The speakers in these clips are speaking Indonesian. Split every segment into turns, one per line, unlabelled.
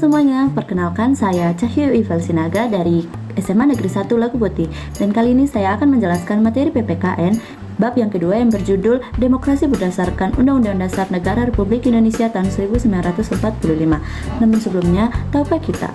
semuanya, perkenalkan saya Cahyo Ivel Sinaga dari SMA Negeri 1 Laku Putih. Dan kali ini saya akan menjelaskan materi PPKN bab yang kedua yang berjudul Demokrasi berdasarkan Undang-Undang Dasar Negara Republik Indonesia tahun 1945. Namun sebelumnya, tahukah kita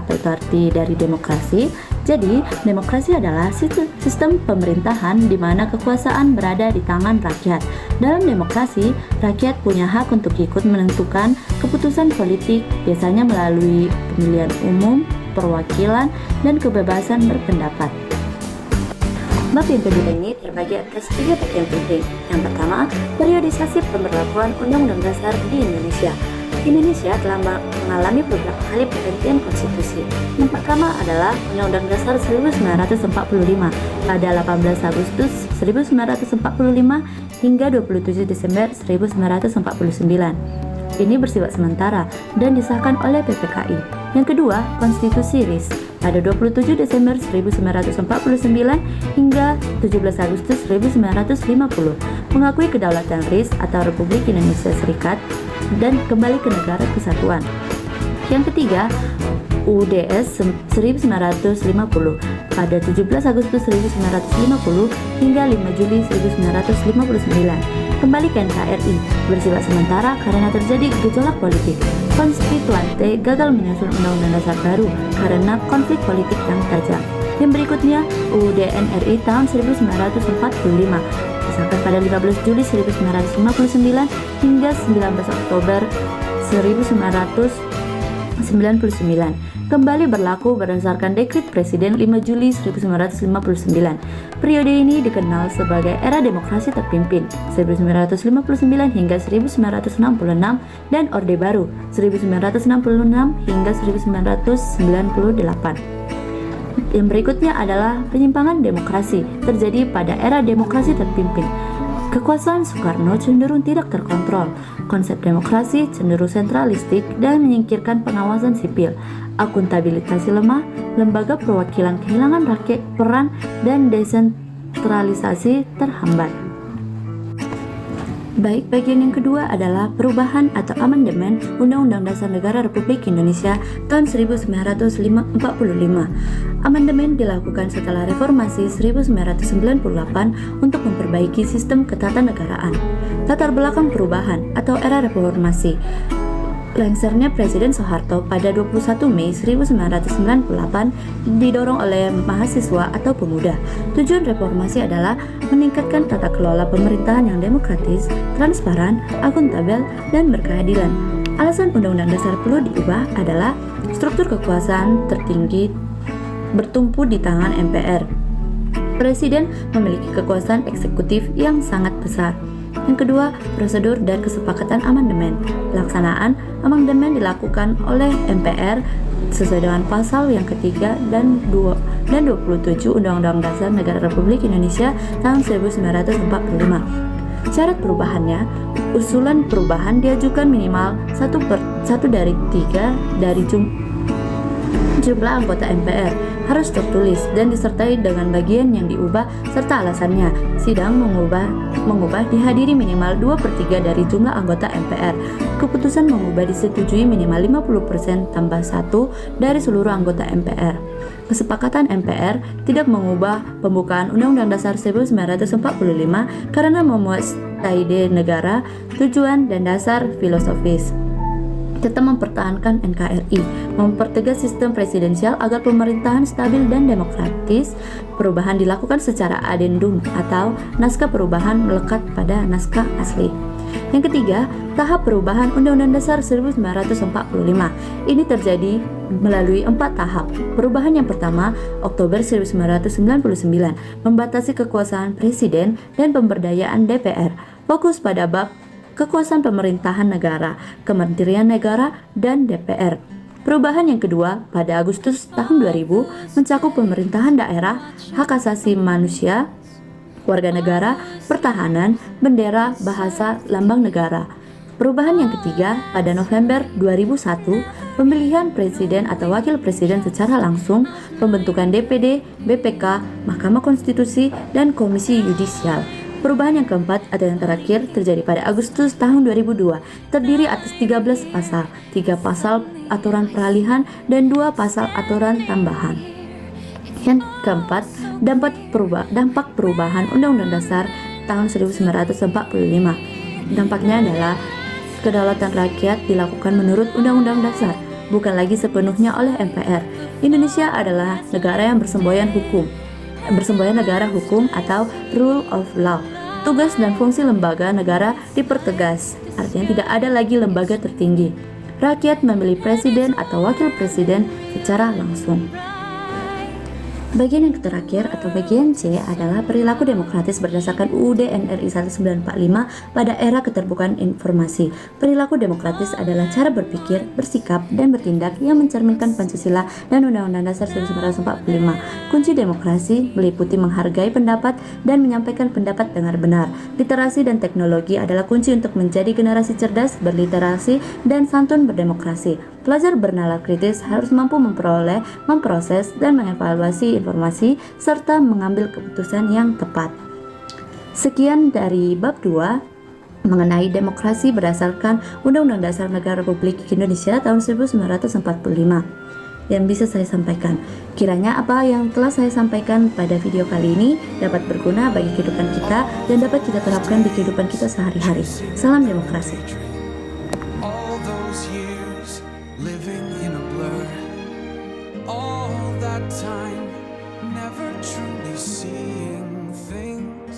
apa itu arti dari demokrasi? Jadi, demokrasi adalah sistem pemerintahan di mana kekuasaan berada di tangan rakyat. Dalam demokrasi, rakyat punya hak untuk ikut menentukan keputusan politik, biasanya melalui pemilihan umum, perwakilan, dan kebebasan berpendapat. Bab yang kedua ini terbagi atas 3 bagian penting. Yang pertama, periodisasi pemberlakuan Undang-Undang Dasar di Indonesia. Indonesia telah mengalami beberapa kali pergantian konstitusi. Yang pertama adalah Undang-Undang Dasar 1945 pada 18 Agustus 1945 hingga 27 Desember 1949. Ini bersifat sementara dan disahkan oleh PPKI. Yang kedua, Konstitusi RIS pada 27 Desember 1949 hingga 17 Agustus 1950 mengakui kedaulatan RIS atau Republik Indonesia Serikat dan kembali ke negara kesatuan. Yang ketiga, UUDS 1950 pada 17 Agustus 1950 hingga 5 Juli 1959 kembali ke NKRI bersifat sementara karena terjadi gejolak politik. Konstituante gagal menyusun undang-undang dasar baru karena konflik politik yang tajam. Yang berikutnya, UUD NRI tahun 1945 disahkan pada 15 Juli 1959 hingga 19 Oktober 1999 kembali berlaku berdasarkan Dekret Presiden 5 Juli 1959. Periode ini dikenal sebagai era demokrasi terpimpin 1959 hingga 1966 dan Orde Baru 1966 hingga 1998. Yang berikutnya adalah penyimpangan demokrasi terjadi pada era demokrasi terpimpin. Kekuasaan Soekarno cenderung tidak terkontrol. Konsep demokrasi cenderung sentralistik dan menyingkirkan pengawasan sipil. Akuntabilitas lemah, lembaga perwakilan kehilangan rakyat peran, dan desentralisasi terhambat. Baik, bagian yang kedua adalah perubahan atau amandemen Undang-Undang Dasar Negara Republik Indonesia tahun 1945. Amandemen dilakukan setelah reformasi 1998 untuk memperbaiki sistem ketatanegaraan. Latar belakang perubahan atau era reformasi. Lengsernya Presiden Soeharto pada 21 Mei 1998 didorong oleh mahasiswa atau pemuda. Tujuan reformasi adalah meningkatkan tata kelola pemerintahan yang demokratis, transparan, akuntabel, dan berkeadilan. Alasan Undang-Undang Dasar perlu diubah adalah struktur kekuasaan tertinggi bertumpu di tangan MPR. Presiden memiliki kekuasaan eksekutif yang sangat besar. Yang kedua, prosedur dan kesepakatan amandemen. Pelaksanaan amandemen dilakukan oleh MPR sesuai dengan pasal yang ketiga dan 27 Undang-Undang Dasar Negara Republik Indonesia tahun 1945. Syarat perubahannya, usulan perubahan diajukan minimal 1/3 dari jumlah anggota MPR, harus tertulis dan disertai dengan bagian yang diubah serta alasannya. Sidang mengubah dihadiri minimal 2/3 dari jumlah anggota MPR. Keputusan mengubah disetujui minimal 50% tambah 1 dari seluruh anggota MPR. Kesepakatan MPR tidak mengubah pembukaan Undang-Undang Dasar 1945 karena memuat ide negara, tujuan, dan dasar filosofis. Tetap mempertahankan NKRI, mempertegas sistem presidensial agar pemerintahan stabil dan demokratis. Perubahan dilakukan secara adendum atau naskah perubahan melekat pada naskah asli. Yang ketiga, tahap perubahan Undang-Undang Dasar 1945. Ini terjadi melalui 4 tahap. Perubahan yang pertama, Oktober 1999, membatasi kekuasaan Presiden dan pemberdayaan DPR. Fokus pada bab kekuasaan pemerintahan negara, Kementerian Negara, dan DPR. Perubahan yang kedua pada Agustus tahun 2000 mencakup pemerintahan daerah, hak asasi manusia, warga negara, pertahanan, bendera, bahasa, lambang negara. Perubahan yang ketiga pada November 2001, pemilihan presiden atau wakil presiden secara langsung, pembentukan DPD, BPK, Mahkamah Konstitusi, dan Komisi Yudisial. Perubahan yang keempat atau yang terakhir terjadi pada Agustus tahun 2002, terdiri atas 13 pasal, 3 pasal aturan peralihan dan 2 pasal aturan tambahan. Yang keempat, dampak perubahan Undang-Undang Dasar tahun 1945. Dampaknya adalah kedaulatan rakyat dilakukan menurut Undang-Undang Dasar, bukan lagi sepenuhnya oleh MPR. Indonesia adalah negara yang bersemboyan negara hukum atau rule of law. Tugas dan fungsi lembaga negara dipertegas, artinya tidak ada lagi lembaga tertinggi. Rakyat memilih presiden atau wakil presiden secara langsung. Bagian yang terakhir atau bagian C adalah perilaku demokratis berdasarkan UUD NRI 1945 pada era keterbukaan informasi. Perilaku demokratis adalah cara berpikir, bersikap, dan bertindak yang mencerminkan Pancasila dan Undang-Undang Dasar 1945. Kunci demokrasi meliputi menghargai pendapat dan menyampaikan pendapat dengan benar. Literasi dan teknologi adalah kunci untuk menjadi generasi cerdas, berliterasi, dan santun berdemokrasi. Pelajar bernalar kritis harus mampu memperoleh, memproses, dan mengevaluasi informasi serta mengambil keputusan yang tepat. Sekian dari bab 2 mengenai demokrasi berdasarkan Undang-Undang Dasar Negara Republik Indonesia tahun 1945 yang bisa saya sampaikan. Kiranya apa yang telah saya sampaikan pada video kali ini dapat berguna bagi kehidupan kita dan dapat kita terapkan di kehidupan kita sehari-hari. Salam demokrasi.
Living in a blur, all that time, never truly seeing things.